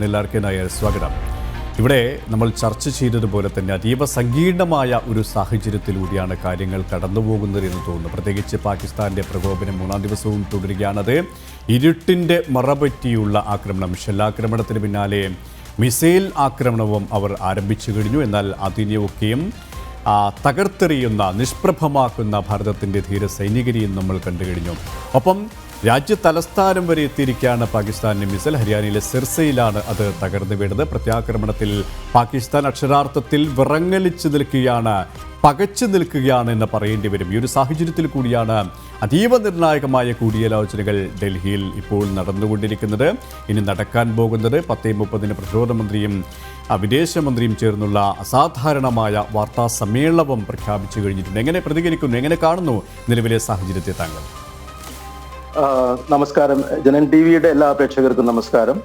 എല്ലാവർക്കും സ്വാഗതം. ഇവിടെ നമ്മൾ ചർച്ച ചെയ്തതുപോലെ തന്നെ അതീവ സങ്കീർണമായ ഒരു സാഹചര്യത്തിലൂടെയാണ് കാര്യങ്ങൾ കടന്നുപോകുന്നത് എന്ന് തോന്നുന്നു. പ്രത്യേകിച്ച് പാകിസ്ഥാന്റെ പ്രകോപനം 3-ാം ദിവസവും തുടരുകയാണത്. ഇരുട്ടിൻ്റെ മറപറ്റിയുള്ള ആക്രമണം, ഷെല്ലാക്രമണത്തിന് പിന്നാലെ മിസൈൽ ആക്രമണവും അവർ ആരംഭിച്ചു കഴിഞ്ഞു. എന്നാൽ അതിനെയൊക്കെയും തകർത്തെറിയുന്ന, നിഷ്പ്രഭമാക്കുന്ന ഭാരതത്തിൻ്റെ ധീര സൈനികരെയും നമ്മൾ കണ്ടു കഴിഞ്ഞു. ഒപ്പം രാജ്യ തലസ്ഥാനം വരെ എത്തിയിരിക്കുകയാണ് പാകിസ്ഥാനിലെ മിസൈൽ. ഹരിയാനയിലെ സിർസയിലാണ് അത് തകർന്നു വീണത്. പ്രത്യാക്രമണത്തിൽ പാകിസ്ഥാൻ അക്ഷരാർത്ഥത്തിൽ വിറങ്ങലിച്ചു നിൽക്കുകയാണ്, പകച്ചു നിൽക്കുകയാണ് എന്ന് പറയേണ്ടി വരും. ഈ ഒരു സാഹചര്യത്തിൽ കൂടിയാണ് അതീവ നിർണായകമായ കൂടിയാലോചനകൾ ഡൽഹിയിൽ ഇപ്പോൾ നടന്നുകൊണ്ടിരിക്കുന്നത്. ഇനി നടക്കാൻ പോകുന്നത് 10:30 പ്രതിരോധ മന്ത്രിയും വിദേശമന്ത്രിയും ചേർന്നുള്ള അസാധാരണമായ വാർത്താ സമ്മേളനവും പ്രഖ്യാപിച്ചു കഴിഞ്ഞിട്ടുണ്ട്. എങ്ങനെ പ്രതികരിക്കുന്നു, എങ്ങനെ കാണുന്നു നിലവിലെ സാഹചര്യത്തെ താങ്കൾ? നമസ്കാരം. ജനൻ ടിവിയുടെ എല്ലാ പ്രേക്ഷകർക്കും നമസ്കാരം.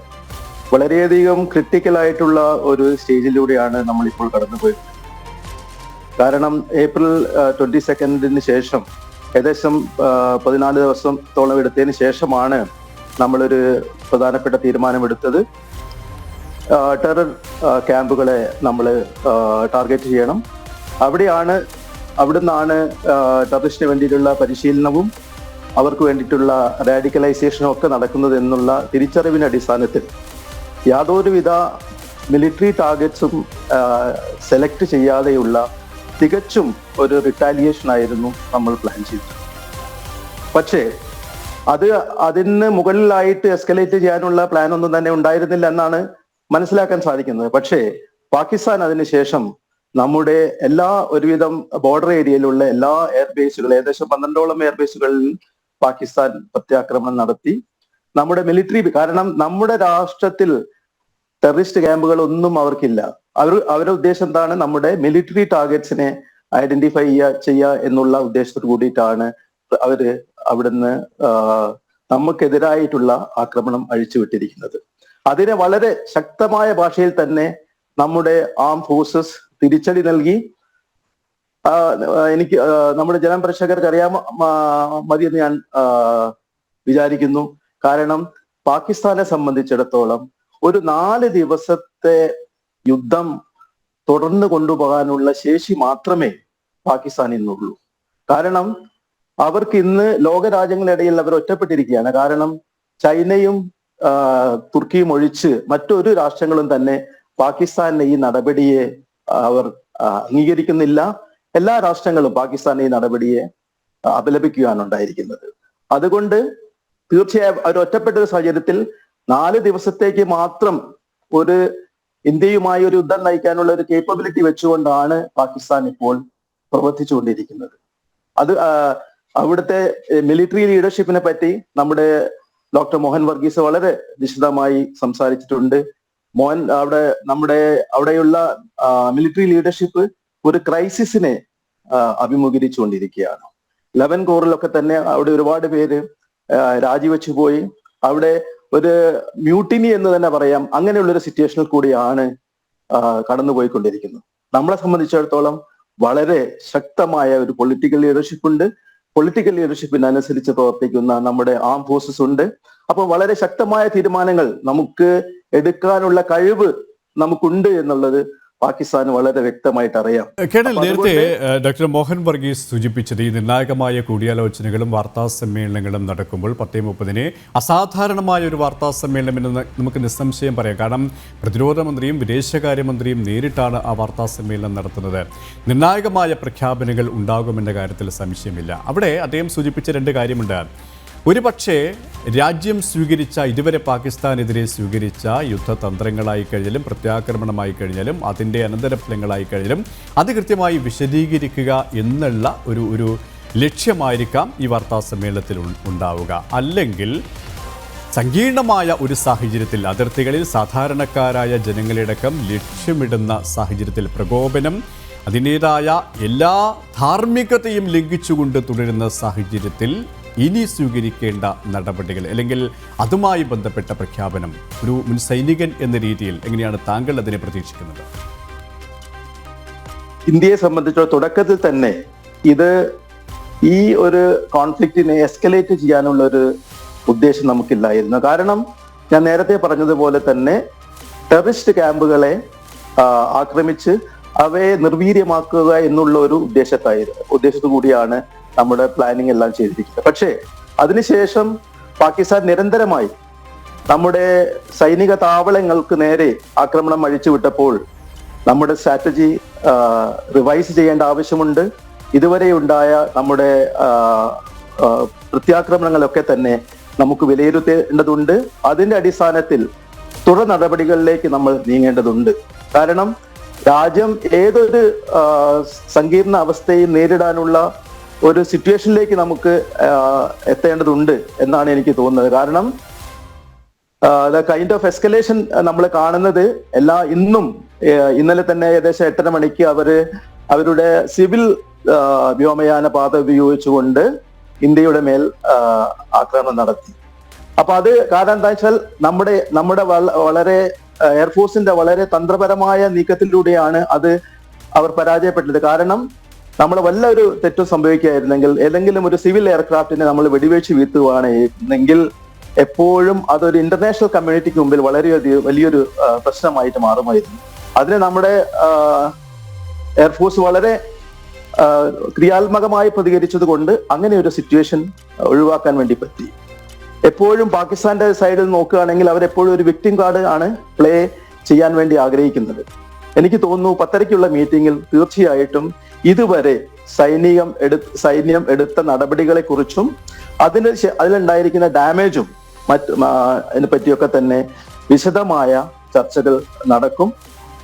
വളരെയധികം ക്രിട്ടിക്കലായിട്ടുള്ള ഒരു സ്റ്റേജിലൂടെയാണ് നമ്മളിപ്പോൾ കടന്നുപോയത്. കാരണം ഏപ്രിൽ 22 ശേഷം ഏകദേശം 14 ദിവസത്തോളം എടുത്തതിന് ശേഷമാണ് നമ്മളൊരു പ്രധാനപ്പെട്ട തീരുമാനമെടുത്തത്. ടെറർ ക്യാമ്പുകളെ നമ്മൾ ടാർഗറ്റ് ചെയ്യണം. അവിടുന്നാണ് ടെററിസ്റ്റിന് വേണ്ടിയിട്ടുള്ള പരിശീലനവും അവർക്ക് വേണ്ടിയിട്ടുള്ള റാഡിക്കലൈസേഷനും ഒക്കെ നടക്കുന്നത് എന്നുള്ള തിരിച്ചറിവിന്റെ അടിസ്ഥാനത്തിൽ യാതൊരുവിധ മിലിറ്ററി ടാർഗറ്റ്സും സെലക്ട് ചെയ്യാതെയുള്ള തികച്ചും ഒരു റിട്ടാലിയേഷൻ ആയിരുന്നു നമ്മൾ പ്ലാൻ ചെയ്തത്. പക്ഷേ അതിന് മുകളിലായിട്ട് എസ്കലേറ്റ് ചെയ്യാനുള്ള പ്ലാൻ ഒന്നും തന്നെ ഉണ്ടായിരുന്നില്ല എന്നാണ് മനസ്സിലാക്കാൻ സാധിക്കുന്നത്. പക്ഷേ പാകിസ്ഥാൻ അതിനുശേഷം നമ്മുടെ ഒരുവിധം ബോർഡർ ഏരിയയിലുള്ള എല്ലാ എയർബേസുകളും, ഏകദേശം 12ഓളം എയർബേസുകളിൽ പാകിസ്ഥാൻ പ്രത്യാക്രമണം നടത്തി. നമ്മുടെ മിലിറ്ററി, കാരണം നമ്മുടെ രാഷ്ട്രത്തിൽ ടെററിസ്റ്റ് ക്യാമ്പുകളൊന്നും അവർക്കില്ല. അവരുടെ ഉദ്ദേശം എന്താണ്? നമ്മുടെ മിലിറ്ററി ടാർഗറ്റ്സിനെ ഐഡന്റിഫൈ ചെയ്യുക എന്നുള്ള ഉദ്ദേശത്തോട് കൂടിയിട്ടാണ് അവര് അവിടുന്ന് നമുക്കെതിരായിട്ടുള്ള ആക്രമണം അഴിച്ചുവിട്ടിരിക്കുന്നത്. അതിനെ വളരെ ശക്തമായ ഭാഷയിൽ തന്നെ നമ്മുടെ ആം ഫോഴ്സസ് തിരിച്ചടി നൽകി. എനിക്ക് നമ്മുടെ ജനപ്രേക്ഷകർക്ക് അറിയാൻ മതിയെന്ന് ഞാൻ വിചാരിക്കുന്നു. കാരണം പാകിസ്ഥാനെ സംബന്ധിച്ചിടത്തോളം ഒരു 4 ദിവസത്തെ യുദ്ധം തുടർന്ന് കൊണ്ടുപോകാനുള്ള ശേഷി മാത്രമേ പാകിസ്ഥാൻ ഇന്നുള്ളൂ. കാരണം അവർക്ക് ഇന്ന് ലോകരാജ്യങ്ങളിടയിൽ അവർ ഒറ്റപ്പെട്ടിരിക്കുകയാണ്. കാരണം ചൈനയും തുർക്കിയും ഒഴിച്ച് മറ്റൊരു രാഷ്ട്രങ്ങളും തന്നെ പാകിസ്ഥാന്റെ ഈ നടപടിയെ അവർ അംഗീകരിക്കുന്നില്ല. എല്ലാ രാഷ്ട്രങ്ങളും പാകിസ്ഥാന്റെ ഈ നടപടിയെ അപലപിക്കുകയാണ് ഉണ്ടായിരിക്കുന്നത്. അതുകൊണ്ട് തീർച്ചയായും അവർ ഒറ്റപ്പെട്ട ഒരു സാഹചര്യത്തിൽ 4 ദിവസത്തേക്ക് മാത്രം ഒരു ഇന്ത്യയുമായി ഒരു യുദ്ധം നയിക്കാനുള്ള ഒരു കേപ്പബിലിറ്റി വെച്ചുകൊണ്ടാണ് പാകിസ്ഥാൻ ഇപ്പോൾ പ്രവർത്തിച്ചുകൊണ്ടിരിക്കുന്നത്. അവിടുത്തെ മിലിറ്ററി ലീഡർഷിപ്പിനെ പറ്റി നമ്മുടെ ഡോക്ടർ മോഹൻ വർഗീസ് വളരെ വിശദമായി സംസാരിച്ചിട്ടുണ്ട്. അവിടെയുള്ള മിലിറ്ററി ലീഡർഷിപ്പ് ഒരു ക്രൈസിസിനെ അഭിമുഖീകരിച്ചുകൊണ്ടിരിക്കുകയാണ്. 11 കോറിലൊക്കെ തന്നെ അവിടെ ഒരുപാട് പേര് രാജിവെച്ചു പോയി. അവിടെ ഒരു മ്യൂട്ടിനി എന്ന് തന്നെ പറയാം. അങ്ങനെയുള്ള ഒരു സിറ്റുവേഷനിൽ കൂടിയാണ് കടന്നുപോയിക്കൊണ്ടിരിക്കുന്നത്. നമ്മളെ സംബന്ധിച്ചിടത്തോളം വളരെ ശക്തമായ ഒരു പൊളിറ്റിക്കൽ ലീഡർഷിപ്പ് ഉണ്ട്. പൊളിറ്റിക്കൽ ലീഡർഷിപ്പിനനുസരിച്ച് പ്രവർത്തിക്കുന്ന നമ്മുടെ ആം ഫോഴ്സസ് ഉണ്ട്. അപ്പോൾ വളരെ ശക്തമായ തീരുമാനങ്ങൾ നമുക്ക് എടുക്കാനുള്ള കഴിവ് നമുക്കുണ്ട് എന്നുള്ളത് പാകിസ്ഥാന് വളരെ വ്യക്തമായിട്ട് അറിയാം. കേണൽ, നേരത്തെ ഡോക്ടർ മോഹൻ വർഗീസ് സൂചിപ്പിച്ചത് ഈ നിർണായകമായ കൂടിയാലോചനകളും വാർത്താ സമ്മേളനങ്ങളും നടക്കുമ്പോൾ 10:30 അസാധാരണമായ ഒരു വാർത്താ സമ്മേളനം എന്ന് നമുക്ക് നിസ്സംശയം പറയാം. കാരണം പ്രതിരോധ മന്ത്രിയും വിദേശകാര്യമന്ത്രിയും നേരിട്ടാണ് ആ വാർത്താ സമ്മേളനം നടത്തുന്നത്. നിർണായകമായ പ്രഖ്യാപനങ്ങൾ ഉണ്ടാകുമെന്ന കാര്യത്തിൽ സംശയമില്ല. അവിടെ അദ്ദേഹം സൂചിപ്പിച്ച 2 കാര്യമുണ്ട്. ഒരുപക്ഷെ രാജ്യം ഇതുവരെ പാകിസ്ഥാനെതിരെ സ്വീകരിച്ച യുദ്ധതന്ത്രങ്ങളായി കഴിഞ്ഞാലും പ്രത്യാക്രമണമായി കഴിഞ്ഞാലും അതിൻ്റെ അനന്തരഫലങ്ങളായി കഴിഞ്ഞാലും അത് കൃത്യമായി വിശദീകരിക്കുക എന്നുള്ള ഒരു ലക്ഷ്യമായിരിക്കാം ഈ വാർത്താ സമ്മേളനത്തിൽ ഉണ്ടാവുക. അല്ലെങ്കിൽ സങ്കീർണമായ ഒരു സാഹചര്യത്തിൽ അതിർത്തികളിൽ സാധാരണക്കാരായ ജനങ്ങളടക്കം ലക്ഷ്യമിടുന്ന സാഹചര്യത്തിൽ പ്രകോപനം അതിൻ്റേതായ എല്ലാ ധാർമ്മികതയും ലംഘിച്ചുകൊണ്ട് തുടരുന്ന സാഹചര്യത്തിൽ ഇനി സ്വീകരിക്കേണ്ട നടപടികൾ അല്ലെങ്കിൽ അതുമായി ബന്ധപ്പെട്ട പ്രഖ്യാപനം ഒരു മുൻ സൈനികൻ എന്ന രീതിയിൽ എങ്ങനെയാണ് താങ്കൾ അതിനെ പ്രതീക്ഷിക്കുന്നത്? ഇന്ത്യയെ സംബന്ധിച്ചിടത്തോളം തുടക്കത്തിൽ തന്നെ ഈ ഒരു കോൺഫ്ലിക്റ്റിനെ എസ്കലേറ്റ് ചെയ്യാനുള്ള ഒരു ഉദ്ദേശം നമുക്കില്ലായിരുന്നു. കാരണം ഞാൻ നേരത്തെ പറഞ്ഞതുപോലെ തന്നെ ടെററിസ്റ്റ് ക്യാമ്പുകളെ ആക്രമിച്ച് അവയെ നിർവീര്യമാക്കുക എന്നുള്ള ഒരു ഉദ്ദേശത്തു കൂടിയാണ് നമ്മുടെ പ്ലാനിങ് എല്ലാം ചെയ്തിരിക്കുന്നത്. പക്ഷേ അതിനുശേഷം പാകിസ്ഥാൻ നിരന്തരമായി നമ്മുടെ സൈനിക താവളങ്ങൾക്ക് നേരെ ആക്രമണം അഴിച്ചുവിട്ടപ്പോൾ നമ്മുടെ സ്ട്രാറ്റജി റിവൈസ് ചെയ്യേണ്ട ആവശ്യമുണ്ട്. ഇതുവരെ ഉണ്ടായ നമ്മുടെ പ്രത്യാക്രമണങ്ങളൊക്കെ തന്നെ നമുക്ക് വിലയിരുത്തേണ്ടതുണ്ട്. അതിന്റെ അടിസ്ഥാനത്തിൽ തുടർ നടപടികളിലേക്ക് നമ്മൾ നീങ്ങേണ്ടതുണ്ട്. കാരണം രാജ്യം ഏതൊരു സങ്കീർണ അവസ്ഥയും നേരിടാനുള്ള ഒരു സിറ്റുവേഷനിലേക്ക് നമുക്ക് എത്തേണ്ടതുണ്ട് എന്നാണ് എനിക്ക് തോന്നുന്നത്. കാരണം കൈൻഡ് ഓഫ് എസ്കലേഷൻ നമ്മൾ കാണുന്നത് ഇന്നലെ തന്നെ ഏകദേശം 8:30 മണിക്ക് അവരുടെ സിവിൽ വ്യോമയാന പാത ഉപയോഗിച്ചുകൊണ്ട് ഇന്ത്യയുടെ മേൽ ആക്രമണം നടത്തി. അപ്പൊ അത് കാരണം എന്താ വെച്ചാൽ നമ്മുടെ വളരെ എയർഫോഴ്സിന്റെ വളരെ തന്ത്രപരമായ നീക്കത്തിലൂടെയാണ് അവർ പരാജയപ്പെട്ടത്. കാരണം നമ്മൾ വല്ല ഒരു തെറ്റും സംഭവിക്കുകയായിരുന്നെങ്കിൽ ഏതെങ്കിലും ഒരു സിവിൽ എയർക്രാഫ്റ്റിനെ നമ്മൾ വെടിവെച്ച് വീഴ്ത്തുകയാണെങ്കിൽ എപ്പോഴും അതൊരു ഇന്റർനാഷണൽ കമ്മ്യൂണിറ്റിക്ക് മുമ്പിൽ വളരെയധികം വലിയൊരു പ്രശ്നമായിട്ട് മാറുമായിരുന്നു. അതിന് നമ്മുടെ എയർഫോഴ്സ് വളരെ ക്രിയാത്മകമായി പ്രതികരിച്ചത് കൊണ്ട് അങ്ങനെ ഒരു സിറ്റുവേഷൻ ഒഴിവാക്കാൻ വേണ്ടി പറ്റി. എപ്പോഴും പാകിസ്ഥാന്റെ സൈഡിൽ നോക്കുകയാണെങ്കിൽ അവരെപ്പോഴും ഒരു വിക്ടിം കാർഡ് ആണ് പ്ലേ ചെയ്യാൻ വേണ്ടി ആഗ്രഹിക്കുന്നത്. എനിക്ക് തോന്നുന്നു 10:30-ക്കുള്ള മീറ്റിംഗിൽ തീർച്ചയായിട്ടും ഇതുവരെ സൈന്യം എടുത്ത നടപടികളെ കുറിച്ചും അതിലുണ്ടായിരിക്കുന്ന ഡാമേജും അതിനെ പറ്റിയൊക്കെ തന്നെ വിശദമായ ചർച്ചകൾ നടക്കും.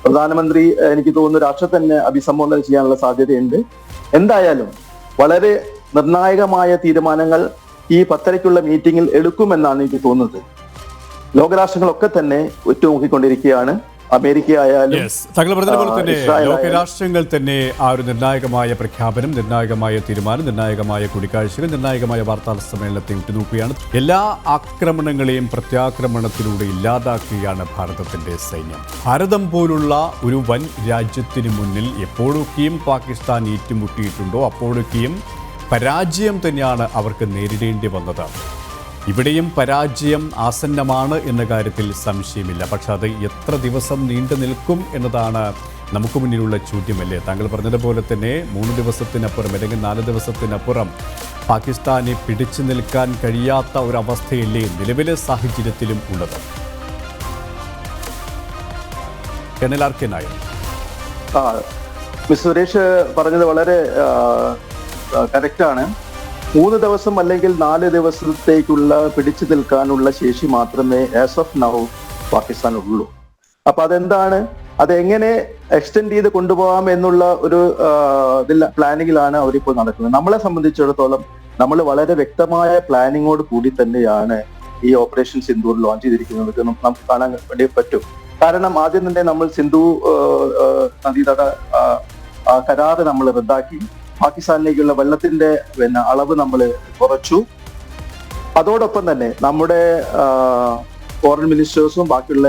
പ്രധാനമന്ത്രി എനിക്ക് തോന്നുന്നു രാഷ്ട്രത്തെ തന്നെ അഭിസംബോധന ചെയ്യാനുള്ള സാധ്യതയുണ്ട്. എന്തായാലും വളരെ നിർണായകമായ തീരുമാനങ്ങൾ ഈ 10:30-ക്കുള്ള മീറ്റിംഗിൽ എടുക്കുമെന്നാണ് എനിക്ക് തോന്നുന്നത്. ലോകരാഷ്ട്രങ്ങളൊക്കെ തന്നെ ഉറ്റുനോക്കിക്കൊണ്ടിരിക്കുകയാണ്. അമേരിക്ക ആയാലും താങ്കൾ പറഞ്ഞതുപോലെ തന്നെ ലോകരാഷ്ട്രങ്ങൾ തന്നെ ആ ഒരു നിർണായകമായ പ്രഖ്യാപനം, നിർണായകമായ തീരുമാനം, നിർണായകമായ കൂടിക്കാഴ്ചകൾ, നിർണായകമായ വാർത്താ സമ്മേളനത്തെ ഉറ്റുനോക്കുകയാണ്. എല്ലാ ആക്രമണങ്ങളെയും പ്രത്യാക്രമണത്തിലൂടെ ഇല്ലാതാക്കുകയാണ് ഭാരതത്തിന്റെ സൈന്യം. ഭാരതം പോലുള്ള ഒരു വൻ രാജ്യത്തിന് മുന്നിൽ എപ്പോഴൊക്കെയും പാകിസ്ഥാൻ ഏറ്റുമുട്ടിയിട്ടുണ്ടോ അപ്പോഴൊക്കെയും പരാജയം തന്നെയാണ് അവർക്ക് നേരിടേണ്ടി വന്നത്. ഇവിടെയും പരാജയം ആസന്നമാണ് എന്ന കാര്യത്തിൽ സംശയമില്ല. പക്ഷെ അത് എത്ര ദിവസം നീണ്ടു നിൽക്കും എന്നതാണ് നമുക്ക് മുന്നിലുള്ള ചോദ്യമല്ലേ? താങ്കൾ പറഞ്ഞതുപോലെ തന്നെ 3 ദിവസത്തിനപ്പുറം അല്ലെങ്കിൽ 4 ദിവസത്തിനപ്പുറം പാകിസ്ഥാനെ പിടിച്ചു നിൽക്കാൻ കഴിയാത്ത ഒരവസ്ഥയല്ലേ നിലവിലെ സാഹചര്യത്തിലും ഉള്ളത്? Colonel R K Nair. Miss Suresh പറഞ്ഞത് വളരെ കറക്റ്റാണ്. 3 ദിവസം അല്ലെങ്കിൽ 4 ദിവസത്തേക്കുള്ള പിടിച്ചു നിൽക്കാനുള്ള ശേഷി മാത്രമേ ആസ് ഓഫ് നൗ പാകിസ്ഥാനുള്ളൂ. അപ്പൊ അതെന്താണ്, അതെങ്ങനെ എക്സ്റ്റെൻഡ് ചെയ്ത് കൊണ്ടുപോകാം എന്നുള്ള ഒരു പ്ലാനിങ്ങിലാണ് അവരിപ്പോൾ നടക്കുന്നത്. നമ്മളെ സംബന്ധിച്ചിടത്തോളം നമ്മൾ വളരെ വ്യക്തമായ പ്ലാനിങ്ങോട് കൂടി തന്നെയാണ് ഈ ഓപ്പറേഷൻ സിന്ദൂർ ലോഞ്ച് ചെയ്തിരിക്കുന്നത്. നമുക്ക് കാണാൻ വേണ്ടി പറ്റും. കാരണം ആദ്യം തന്നെ നമ്മൾ സിന്ധു നദീതട കരാറ് നമ്മൾ റദ്ദാക്കി. പാകിസ്ഥാനിലേക്കുള്ള വെള്ളത്തിന്റെ അളവ് നമ്മൾ കുറച്ചു. അതോടൊപ്പം തന്നെ നമ്മുടെ ഫോറിൻ മിനിസ്റ്റേഴ്സും ബാക്കിയുള്ള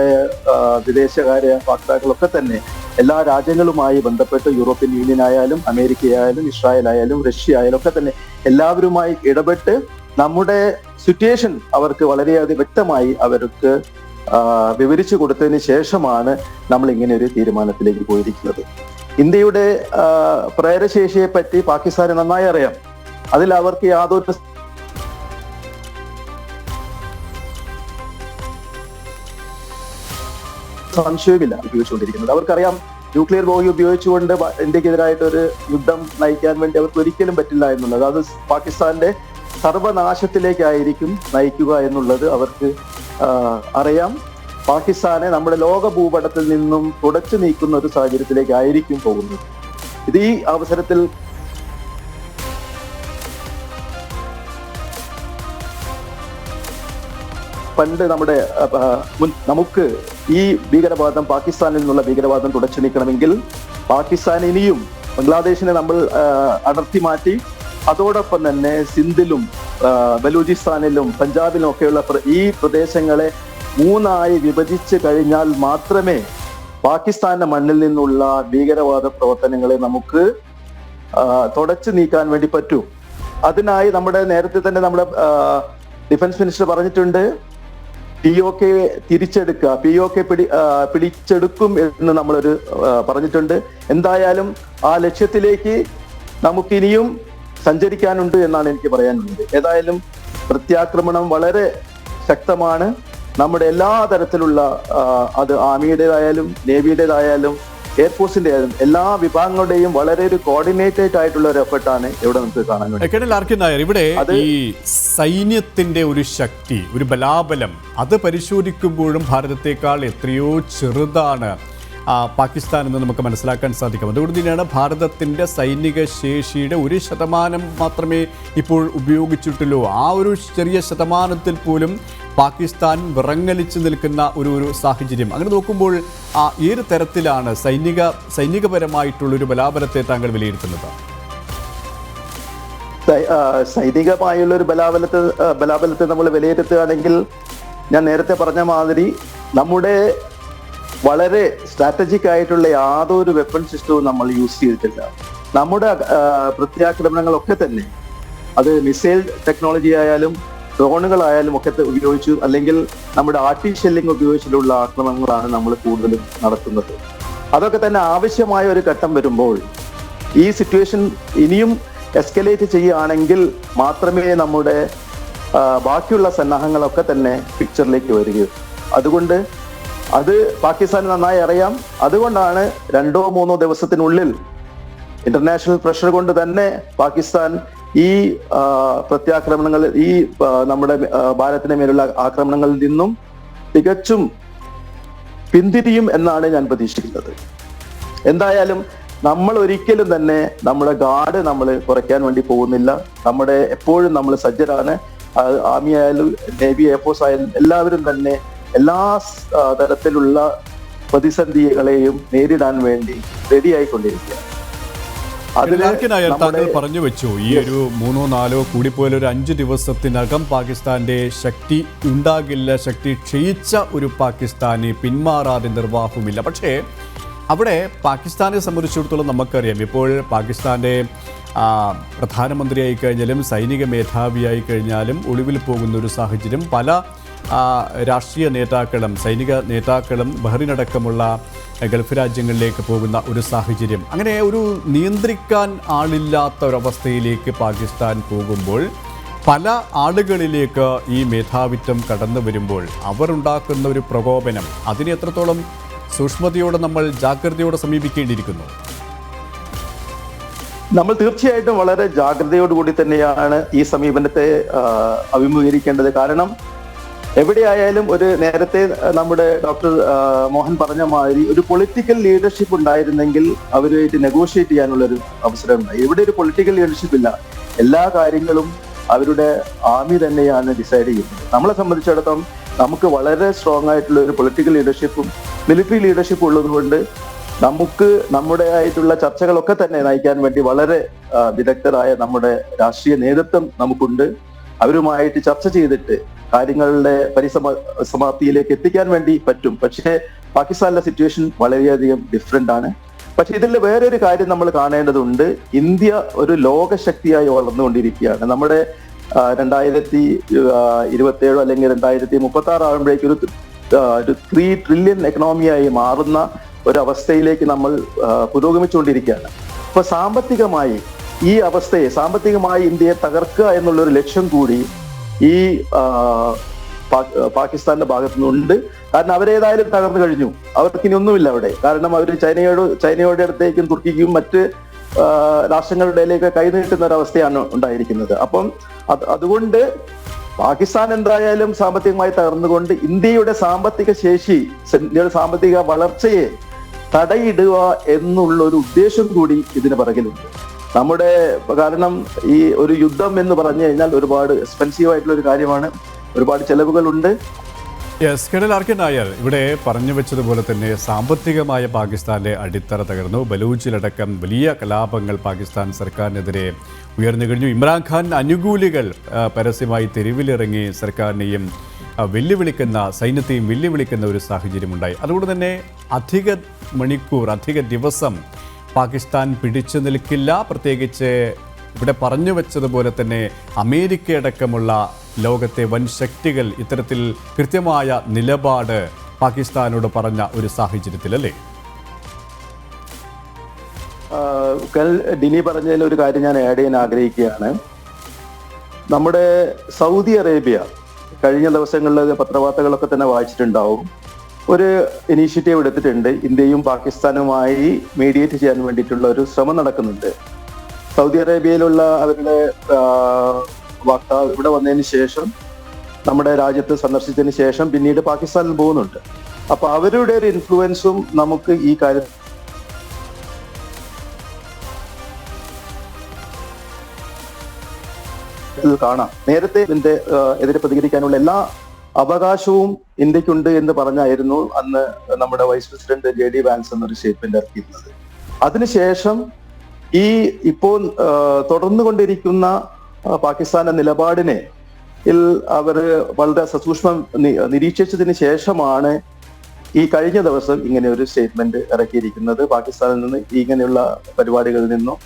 വിദേശകാര്യ വക്താക്കളൊക്കെ തന്നെ എല്ലാ രാജ്യങ്ങളുമായി ബന്ധപ്പെട്ട് യൂറോപ്യൻ യൂണിയൻ ആയാലും അമേരിക്കയായാലും ഇസ്രായേൽ ആയാലും റഷ്യ ആയാലും ഒക്കെ തന്നെ എല്ലാവരുമായി ഇടപെട്ട് നമ്മുടെ സിറ്റുവേഷൻ അവർക്ക് വളരെയധികം വ്യക്തമായി അവർക്ക് വിവരിച്ചു കൊടുത്തതിന് ശേഷമാണ് നമ്മൾ ഇങ്ങനെ ഒരു തീരുമാനത്തിലേക്ക് പോയിരിക്കുന്നത്. ഇന്ത്യയുടെ പ്രേരശേഷിയെ പറ്റി പാകിസ്ഥാന് നന്നായി അറിയാം. അതിൽ അവർക്ക് യാതൊരു സംശയവുമില്ല ഉപയോഗിച്ചുകൊണ്ടിരിക്കുന്നത്. അവർക്കറിയാം ന്യൂക്ലിയർ ബോംബ് ഉപയോഗിച്ചുകൊണ്ട് ഇന്ത്യക്കെതിരായിട്ട് ഒരു യുദ്ധം നയിക്കാൻ വേണ്ടി അവർക്ക് ഒരിക്കലും പറ്റില്ല എന്നുള്ളത്. അത് പാകിസ്ഥാന്റെ സർവനാശത്തിലേക്കായിരിക്കും നയിക്കുക എന്നുള്ളത് അവർക്ക് അറിയാം. പാകിസ്ഥാനെ നമ്മുടെ ലോക ഭൂപടത്തിൽ നിന്നും തുടച്ചു നീക്കുന്ന ഒരു സാഹചര്യത്തിലേക്കായിരിക്കും പോകുന്നത്. ഇത് ഈ അവസരത്തിൽ പണ്ട് നമുക്ക് ഈ ഭീകരവാദം, പാകിസ്ഥാനിൽ നിന്നുള്ള ഭീകരവാദം തുടച്ചു നീക്കണമെങ്കിൽ പാകിസ്ഥാൻ ഇനിയും ബംഗ്ലാദേശിനെ നമ്മൾ അടർത്തി മാറ്റി അതോടൊപ്പം തന്നെ സിന്ധിലും ബലൂചിസ്ഥാനിലും പഞ്ചാബിലും ഒക്കെയുള്ള ഈ പ്രദേശങ്ങളെ 3ആയി വിഭജിച്ച് കഴിഞ്ഞാൽ മാത്രമേ പാകിസ്ഥാന്റെ മണ്ണിൽ നിന്നുള്ള ഭീകരവാദ പ്രവർത്തനങ്ങളെ നമുക്ക് തുടച്ചു നീക്കാൻ വേണ്ടി പറ്റൂ. അതിനായി നേരത്തെ തന്നെ നമ്മുടെ ഡിഫൻസ് മിനിസ്റ്റർ പറഞ്ഞിട്ടുണ്ട്, POK തിരിച്ചെടുക്കുക, POK പിടിച്ചെടുക്കും എന്ന് നമ്മളൊരു പറഞ്ഞിട്ടുണ്ട്. എന്തായാലും ആ ലക്ഷ്യത്തിലേക്ക് നമുക്കിനിയും സഞ്ചരിക്കാനുണ്ട് എന്നാണ് എനിക്ക് പറയാനുള്ളത്. ഏതായാലും പ്രത്യാക്രമണം വളരെ ശക്തമാണ്. നമ്മുടെ എല്ലാ തരത്തിലുള്ള അത് ആർമിയുടേതായാലും നേവിയുടേതായാലും എയർഫോഴ്സിന്റെ ആയാലും എല്ലാ വിഭാഗങ്ങളുടെയും വളരെ ഒരു കോർഡിനേറ്റഡ് ആയിട്ടുള്ള ഒരു എഫർട്ടാണ് ഇവിടെ നമുക്ക് കാണാൻ വേണ്ടി. കേണൽ ആർക്കൻ നായർ, ഇവിടെ ഈ സൈന്യത്തിന്റെ ഒരു ശക്തി, ഒരു ബലാബലം, അത് പരിശോധിക്കുമ്പോഴും ഭാരതത്തെക്കാൾ എത്രയോ ചെറുതാണ് പാകിസ്ഥാൻ എന്ന് നമുക്ക് മനസ്സിലാക്കാൻ സാധിക്കും. അതുകൊണ്ട് തന്നെയാണ് ഭാരതത്തിൻ്റെ സൈനിക ശേഷിയുടെ 1% മാത്രമേ ഇപ്പോൾ ഉപയോഗിച്ചിട്ടുള്ളൂ. ആ ഒരു ചെറിയ ശതമാനത്തിൽ പോലും പാകിസ്ഥാൻ വിറങ്ങലിച്ചു നിൽക്കുന്ന ഒരു സാഹചര്യം. അങ്ങനെ നോക്കുമ്പോൾ ഏത് തരത്തിലാണ് സൈനികപരമായിട്ടുള്ളൊരു ബലാബലത്തെ താങ്കൾ വിലയിരുത്തുന്നത്? സൈനികമായുള്ള ഒരു ബലാബലത്തെ നമ്മൾ വിലയിരുത്തുകയാണെങ്കിൽ ഞാൻ നേരത്തെ പറഞ്ഞ മാതിരി നമ്മുടെ വളരെ സ്ട്രാറ്റജിക് ആയിട്ടുള്ള യാതൊരു വെപ്പൺ സിസ്റ്റവും നമ്മൾ യൂസ് ചെയ്തിട്ടില്ല. നമ്മുടെ പ്രത്യാക്രമണങ്ങളൊക്കെ തന്നെ അത് മിസൈൽ ടെക്നോളജി ആയാലും ഡ്രോണുകളായാലും ഒക്കെ ഉപയോഗിച്ചു, അല്ലെങ്കിൽ നമ്മുടെ ആർട്ടിഫിഷ്യലിംഗ് ഉപയോഗിച്ചിട്ടുള്ള ആക്രമണങ്ങളാണ് നമ്മൾ കൂടുതലും നടത്തുന്നത്. അതൊക്കെ തന്നെ ആവശ്യമായ ഒരു ഘട്ടം വരുമ്പോൾ ഈ സിറ്റുവേഷൻ ഇനിയും എസ്കലേറ്റ് ചെയ്യുകയാണെങ്കിൽ മാത്രമേ നമ്മുടെ ബാക്കിയുള്ള സന്നാഹങ്ങളൊക്കെ തന്നെ പിക്ചറിലേക്ക് വരികയുള്ളൂ. അതുകൊണ്ട് അത് പാകിസ്ഥാന് നന്നായി അറിയാം. അതുകൊണ്ടാണ് 2-3 ദിവസത്തിനുള്ളിൽ ഇന്റർനാഷണൽ പ്രഷർ കൊണ്ട് തന്നെ പാകിസ്ഥാൻ ഈ പ്രത്യാക്രമണങ്ങൾ, ഈ നമ്മുടെ ഭാരതത്തിന് മേലുള്ള ആക്രമണങ്ങളിൽ നിന്നും തികച്ചും പിന്തിരിയും എന്നാണ് ഞാൻ പ്രതീക്ഷിക്കുന്നത്. എന്തായാലും നമ്മൾ ഒരിക്കലും തന്നെ നമ്മുടെ ഗാർഡ് നമ്മൾ കുറയ്ക്കാൻ വേണ്ടി പോകുന്നില്ല. നമ്മുടെ എപ്പോഴും നമ്മൾ സജ്ജരാണ്. ആർമി ആയാലും നേവി, എയർഫോഴ്സ് ആയാലും എല്ലാവരും തന്നെ എല്ലാ തരത്തിലുള്ള പ്രതിസന്ധികളെയും നേരിടാൻ വേണ്ടി റെഡിയായിക്കൊണ്ടിരിക്കുകയാണ്. താങ്കൾ പറഞ്ഞു വെച്ചു, ഈ ഒരു 3-4 കൂടിപ്പോയാൽ ഒരു 5 ദിവസത്തിനകം പാകിസ്ഥാന്റെ ശക്തി ഉണ്ടാകില്ല. ശക്തി ക്ഷയിച്ച ഒരു പാകിസ്ഥാന് പിന്മാറാതെ നിർവാഹവുമില്ല. പക്ഷേ അവിടെ പാകിസ്ഥാനെ സംബന്ധിച്ചിടത്തോളം നമുക്കറിയാം, ഇപ്പോൾ പാകിസ്ഥാന്റെ പ്രധാനമന്ത്രിയായി കഴിഞ്ഞാലും സൈനിക മേധാവിയായി കഴിഞ്ഞാലും ഒളിവിൽ പോകുന്ന ഒരു സാഹചര്യം. പല രാഷ്ട്രീയ നേതാക്കളും സൈനിക നേതാക്കളും ബഹ്റിനടക്കമുള്ള ഗൾഫ് രാജ്യങ്ങളിലേക്ക് പോകുന്ന ഒരു സാഹചര്യം. അങ്ങനെ ഒരു നിയന്ത്രിക്കാൻ ആളില്ലാത്ത ഒരവസ്ഥയിലേക്ക് പാകിസ്ഥാൻ പോകുമ്പോൾ പല ആളുകളിലേക്ക് ഈ മേധാവിത്വം കടന്നു വരുമ്പോൾ അവർ ഉണ്ടാക്കുന്ന ഒരു പ്രകോപനം, അതിനെ എത്രത്തോളം സൂക്ഷ്മതയോടെ നമ്മൾ ജാഗ്രതയോടെ സമീപിക്കേണ്ടിയിരിക്കുന്നു? നമ്മൾ തീർച്ചയായിട്ടും വളരെ ജാഗ്രതയോടുകൂടി തന്നെയാണ് ഈ സമീപനത്തെ അഭിമുഖീകരിക്കേണ്ടത്. കാരണം എവിടെയായാലും ഒരു നേരത്തെ നമ്മുടെ ഡോക്ടർ മോഹൻ പറഞ്ഞ മാതിരി ഒരു പൊളിറ്റിക്കൽ ലീഡർഷിപ്പ് ഉണ്ടായിരുന്നെങ്കിൽ അവരുമായിട്ട് നെഗോഷിയേറ്റ് ചെയ്യാനുള്ളൊരു അവസരം ഉണ്ടായി. ഇവിടെ ഒരു പൊളിറ്റിക്കൽ ലീഡർഷിപ്പ് ഇല്ല. എല്ലാ കാര്യങ്ങളും അവരുടെ ആർമി തന്നെയാണ് ഡിസൈഡ് ചെയ്യുന്നത്. നമ്മളെ സംബന്ധിച്ചിടത്തോളം നമുക്ക് വളരെ സ്ട്രോങ് ആയിട്ടുള്ള ഒരു പൊളിറ്റിക്കൽ ലീഡർഷിപ്പും മിലിറ്ററി ലീഡർഷിപ്പും ഉള്ളതുകൊണ്ട് നമുക്ക് നമ്മുടെ ആയിട്ടുള്ള ചർച്ചകളൊക്കെ തന്നെ നയിക്കാൻ വേണ്ടി വളരെ വിദഗ്ധരായ നമ്മുടെ രാഷ്ട്രീയ നേതൃത്വം നമുക്കുണ്ട്. അവരുമായിട്ട് ചർച്ച ചെയ്തിട്ട് കാര്യങ്ങളുടെ പരിസമാപ്തിയിലേക്ക് എത്തിക്കാൻ വേണ്ടി പറ്റും. പക്ഷേ പാകിസ്ഥാനിലെ സിറ്റുവേഷൻ വളരെയധികം ഡിഫറെന്റ് ആണ്. പക്ഷെ ഇതിൽ വേറൊരു കാര്യം നമ്മൾ കാണേണ്ടതുണ്ട്. ഇന്ത്യ ഒരു ലോകശക്തിയായി വളർന്നുകൊണ്ടിരിക്കുകയാണ്. നമ്മുടെ 2027 അല്ലെങ്കിൽ 2036 ആകുമ്പോഴേക്കും ഒരു 3 ട്രില്യൺ എക്കണോമിയായി മാറുന്ന ഒരവസ്ഥയിലേക്ക് നമ്മൾ പുരോഗമിച്ചുകൊണ്ടിരിക്കുകയാണ്. അപ്പൊ സാമ്പത്തികമായി ഈ അവസ്ഥയെ, സാമ്പത്തികമായി ഇന്ത്യയെ തകർക്കുക എന്നുള്ളൊരു ലക്ഷ്യം കൂടി ഈ പാകിസ്ഥാന്റെ ഭാഗത്തു നിന്നുണ്ട്. കാരണം അവരേതായാലും തകർന്നു കഴിഞ്ഞു, അവർക്കിനി ഒന്നുമില്ല അവിടെ. കാരണം അവർ ചൈനയുടെ അടുത്തേക്കും തുർക്കിക്കും മറ്റ് രാഷ്ട്രങ്ങളുടെ ഇടയിലേക്ക് കൈനീട്ടുന്ന ഒരവസ്ഥയാണ് ഉണ്ടായിരിക്കുന്നത്. അപ്പം അതുകൊണ്ട് പാകിസ്ഥാൻ എന്തായാലും സാമ്പത്തികമായി തകർന്നുകൊണ്ട് ഇന്ത്യയുടെ സാമ്പത്തിക ശേഷി, ഇന്ത്യയുടെ സാമ്പത്തിക വളർച്ചയെ തടയിടുക എന്നുള്ള ഒരു ഉദ്ദേശം കൂടി ഇതിന് പിറകിലുണ്ട്. നമ്മുടെ കാരണം ഈ ഒരു യുദ്ധം എന്ന് പറഞ്ഞു കഴിഞ്ഞാൽ ഒരുപാട് എക്സ്പെൻസീവ് ആയിട്ടുള്ള ഒരു കാര്യമാണ്, ഒരുപാട് ചെലവുകളുണ്ട്. കേണൽ ആർക്കൻ നായർ, ഇവിടെ പറഞ്ഞു വെച്ചതുപോലെ തന്നെ സാമ്പത്തികമായ പാകിസ്ഥാന്റെ അടിത്തറ തകർന്നു. ബലൂച്ചിലടക്കം വലിയ കലാപങ്ങൾ പാകിസ്ഥാൻ സർക്കാരിനെതിരെ ഉയർന്നു കഴിഞ്ഞു. ഇമ്രാൻഖാൻ അനുകൂലികൾ പരസ്യമായി തെരുവിലിറങ്ങി സർക്കാരിനെയും സൈന്യത്തെയും വെല്ലുവിളിക്കുന്ന ഒരു സാഹചര്യമുണ്ടായി. അതുകൊണ്ട് തന്നെ അധിക ദിവസം പാകിസ്ഥാൻ പിടിച്ചു നിൽക്കില്ല. പ്രത്യേകിച്ച് ഇവിടെ പറഞ്ഞു വെച്ചതുപോലെ തന്നെ അമേരിക്കയടക്കമുള്ള ലോകത്തെ വൻ ശക്തികൾ ഇത്തരത്തിൽ കൃത്യമായ നിലപാട് പാകിസ്ഥാനോട് പറഞ്ഞ ഒരു സാഹചര്യത്തിലല്ലേ? ഡിനി പറഞ്ഞതിൽ ഒരു കാര്യം ഞാൻ ആഡ് ചെയ്യാൻ ആഗ്രഹിക്കുകയാണ്. നമ്മുടെ സൗദി അറേബ്യ കഴിഞ്ഞ ദിവസങ്ങളിൽ പത്രവാർത്തകളൊക്കെ തന്നെ വായിച്ചിട്ടുണ്ടാവും, ഒരു ഇനീഷ്യേറ്റീവ് എടുത്തിട്ടുണ്ട്. ഇന്ത്യയും പാകിസ്ഥാനുമായി മീഡിയേറ്റ് ചെയ്യാൻ വേണ്ടിയിട്ടുള്ള ഒരു ശ്രമം നടക്കുന്നുണ്ട്. സൗദി അറേബ്യയിലുള്ള അവരുടെ വക്താവ് ഇവിടെ വന്നതിന് ശേഷം, നമ്മുടെ രാജ്യത്ത് സന്ദർശിച്ചതിന് ശേഷം പിന്നീട് പാകിസ്ഥാനിൽ പോകുന്നുണ്ട്. അപ്പൊ അവരുടെ ഒരു ഇൻഫ്ലുവൻസും നമുക്ക് ഈ കാര്യത്തിൽ കാണാം. നേരത്തെ ഇതിന്റെ എതിരെ പ്രതികരിക്കാനുള്ള എല്ലാ അവകാശവും ഇന്ത്യക്കുണ്ട് എന്ന് പറഞ്ഞായിരുന്നു അന്ന് നമ്മുടെ വൈസ് പ്രസിഡന്റ് JD വാൻസ് എന്നൊരു സ്റ്റേറ്റ്മെന്റ് ഇറക്കിയിരുന്നത്. അതിനുശേഷം ഈ ഇപ്പോൾ തുടർന്നുകൊണ്ടിരിക്കുന്ന പാകിസ്ഥാന്റെ നിലപാടിനെ അവർ വളരെ സസൂക്ഷ്മം നിരീക്ഷിച്ചതിന് ശേഷമാണ് ഈ കഴിഞ്ഞ ദിവസം ഇങ്ങനെ ഒരു സ്റ്റേറ്റ്മെന്റ് ഇറക്കിയിരിക്കുന്നത്. പാകിസ്ഥാനിൽ നിന്ന് ഇങ്ങനെയുള്ള പരിപാടികളിൽ നിന്നും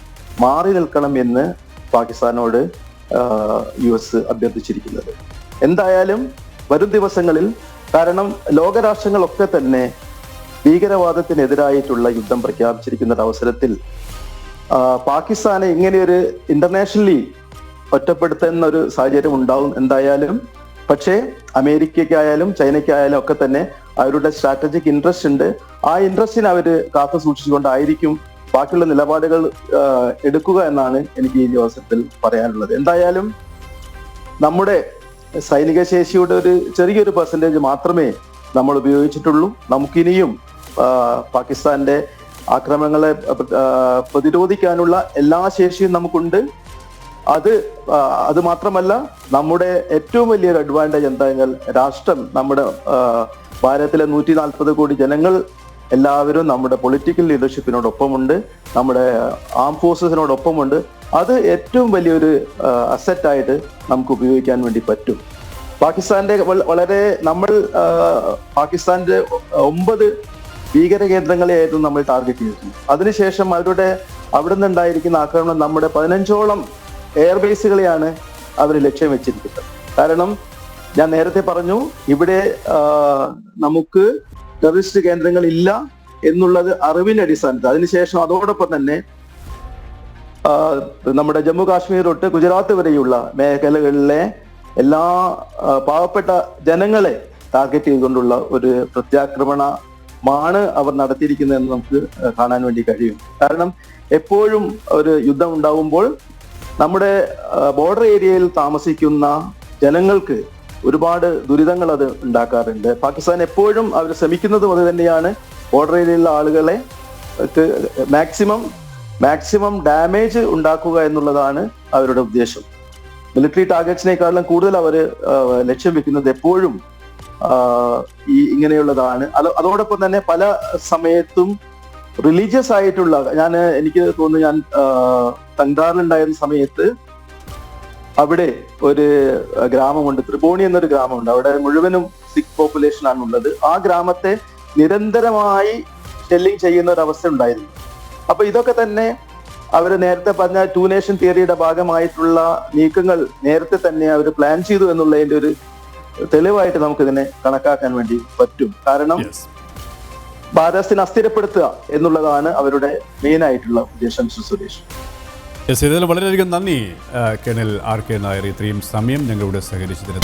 മാറി നിൽക്കണം എന്ന് പാകിസ്ഥാനോട് US അഭ്യർത്ഥിച്ചിരിക്കുന്നത്. എന്തായാലും വരും ദിവസങ്ങളിൽ, കാരണം ലോകരാഷ്ട്രങ്ങളൊക്കെ തന്നെ ഭീകരവാദത്തിനെതിരായിട്ടുള്ള യുദ്ധം പ്രഖ്യാപിച്ചിരിക്കുന്ന അവസരത്തിൽ പാകിസ്ഥാനെ ഇങ്ങനെയൊരു ഇന്റർനാഷണലി ഒറ്റപ്പെടുത്തുന്ന ഒരു സാഹചര്യം ഉണ്ടാവും എന്തായാലും. പക്ഷേ അമേരിക്കയ്ക്കായാലും ചൈനയ്ക്കായാലും ഒക്കെ തന്നെ അവരുടെ സ്ട്രാറ്റജിക് ഇൻട്രസ്റ്റ് ഉണ്ട്. ആ ഇൻട്രസ്റ്റിനെ അവർ കാത്തു സൂക്ഷിച്ചുകൊണ്ടായിരിക്കും ബാക്കിയുള്ള നിലപാടുകൾ എടുക്കുക എന്നാണ് എനിക്ക് ഈ അവസരത്തിൽ പറയാനുള്ളത്. എന്തായാലും നമ്മുടെ സൈനിക ശേഷിയുടെ ഒരു ചെറിയൊരു പെർസെൻറ്റേജ് മാത്രമേ നമ്മൾ ഉപയോഗിച്ചിട്ടുള്ളൂ. നമുക്കിനിയും പാകിസ്ഥാന്റെ ആക്രമണങ്ങളെ പ്രതിരോധിക്കാനുള്ള എല്ലാ ശേഷിയും നമുക്കുണ്ട്. അത് മാത്രമല്ല, നമ്മുടെ ഏറ്റവും വലിയൊരു അഡ്വാൻറ്റേജ് എന്താ കഴിഞ്ഞാൽ, രാഷ്ട്രം, നമ്മുടെ ഭാരതത്തിലെ 140 കോടി ജനങ്ങൾ എല്ലാവരും നമ്മുടെ പൊളിറ്റിക്കൽ ലീഡർഷിപ്പിനോടൊപ്പമുണ്ട്, നമ്മുടെ ആം ഫോഴ്സസിനോടൊപ്പമുണ്ട്. അത് ഏറ്റവും വലിയൊരു അസറ്റായിട്ട് നമുക്ക് ഉപയോഗിക്കാൻ വേണ്ടി പറ്റും. പാകിസ്ഥാന്റെ പാകിസ്ഥാന്റെ 9 ഭീകര കേന്ദ്രങ്ങളെയായിരുന്നു നമ്മൾ ടാർഗറ്റ് ചെയ്തിരുന്നത്. അതിനുശേഷം അവിടെ നിന്നുണ്ടായിരിക്കുന്ന ആക്രമണം നമ്മുടെ 15ഓളം എയർബേസുകളെയാണ് അവർ ലക്ഷ്യം വെച്ചിരിക്കുന്നത്. കാരണം ഞാൻ നേരത്തെ പറഞ്ഞു, ഇവിടെ നമുക്ക് ടെററിസ്റ്റ് കേന്ദ്രങ്ങൾ ഇല്ല എന്നുള്ളത് അറിവിന്റെ അടിസ്ഥാനത്തിൽ. അതിനുശേഷം അതോടൊപ്പം തന്നെ നമ്മുടെ ജമ്മു കാശ്മീർ തൊട്ട് ഗുജറാത്ത് വരെയുള്ള മേഖലകളിലെ എല്ലാ പാവപ്പെട്ട ജനങ്ങളെ ടാർഗറ്റ് ചെയ്തുകൊണ്ടുള്ള ഒരു പ്രത്യാക്രമണമാണ് അവർ നടത്തിയിരിക്കുന്നതെന്ന് നമുക്ക് കാണാൻ വേണ്ടി കഴിയും. കാരണം എപ്പോഴും ഒരു യുദ്ധം ഉണ്ടാവുമ്പോൾ നമ്മുടെ ബോർഡർ ഏരിയയിൽ താമസിക്കുന്ന ജനങ്ങൾക്ക് ഒരുപാട് ദുരിതങ്ങൾ അത് ഉണ്ടാക്കാറുണ്ട്. പാകിസ്ഥാൻ എപ്പോഴും അവർ ശ്രമിക്കുന്നതും അത് തന്നെയാണ്, ബോർഡർ ഏരിയയിലുള്ള ആളുകളെ മാക്സിമം ഡാമേജ് ഉണ്ടാക്കുക എന്നുള്ളതാണ് അവരുടെ ഉദ്ദേശം. മിലിറ്ററി ടാർഗറ്റ്സിനേക്കാളും കൂടുതൽ അവർ ലക്ഷ്യം വെക്കുന്നത് എപ്പോഴും ഇങ്ങനെയുള്ളതാണ്. അതോടൊപ്പം തന്നെ പല സമയത്തും റിലീജിയസ് ആയിട്ടുള്ള, എനിക്ക് തോന്നുന്നു ഞാൻ തങ്കാറിലുണ്ടായിരുന്ന സമയത്ത് അവിടെ ഒരു ഗ്രാമമുണ്ട്, ത്രിപോണി എന്നൊരു ഗ്രാമമുണ്ട്. അവിടെ മുഴുവനും സിഖ് പോപ്പുലേഷൻ ആണുള്ളത്. ആ ഗ്രാമത്തെ നിരന്തരമായി ഷെല്ലിംഗ് ചെയ്യുന്ന ഒരു അവസ്ഥ ഉണ്ടായിരുന്നു. അപ്പൊ ഇതൊക്കെ തന്നെ അവർ നേരത്തെ പറഞ്ഞ 2 നേഷൻ തിയറിയുടെ ഭാഗമായിട്ടുള്ള നീക്കങ്ങൾ നേരത്തെ തന്നെ അവർ പ്ലാൻ ചെയ്തു എന്നുള്ളതിന്റെ ഒരു തെളിവായിട്ട് നമുക്കിതിനെ കണക്കാക്കാൻ വേണ്ടി പറ്റും. കാരണം ഭാരതത്തിനെ അസ്ഥിരപ്പെടുത്തുക എന്നുള്ളതാണ് അവരുടെ മെയിൻ ആയിട്ടുള്ള ഉദ്ദേശം. സുരേഷ്, ഇതിൽ വളരെയധികം നന്ദി കേണൽ RK നായർ, ഇത്രയും സമയം ഞങ്ങളോട് സഹകരിച്ചതിന്.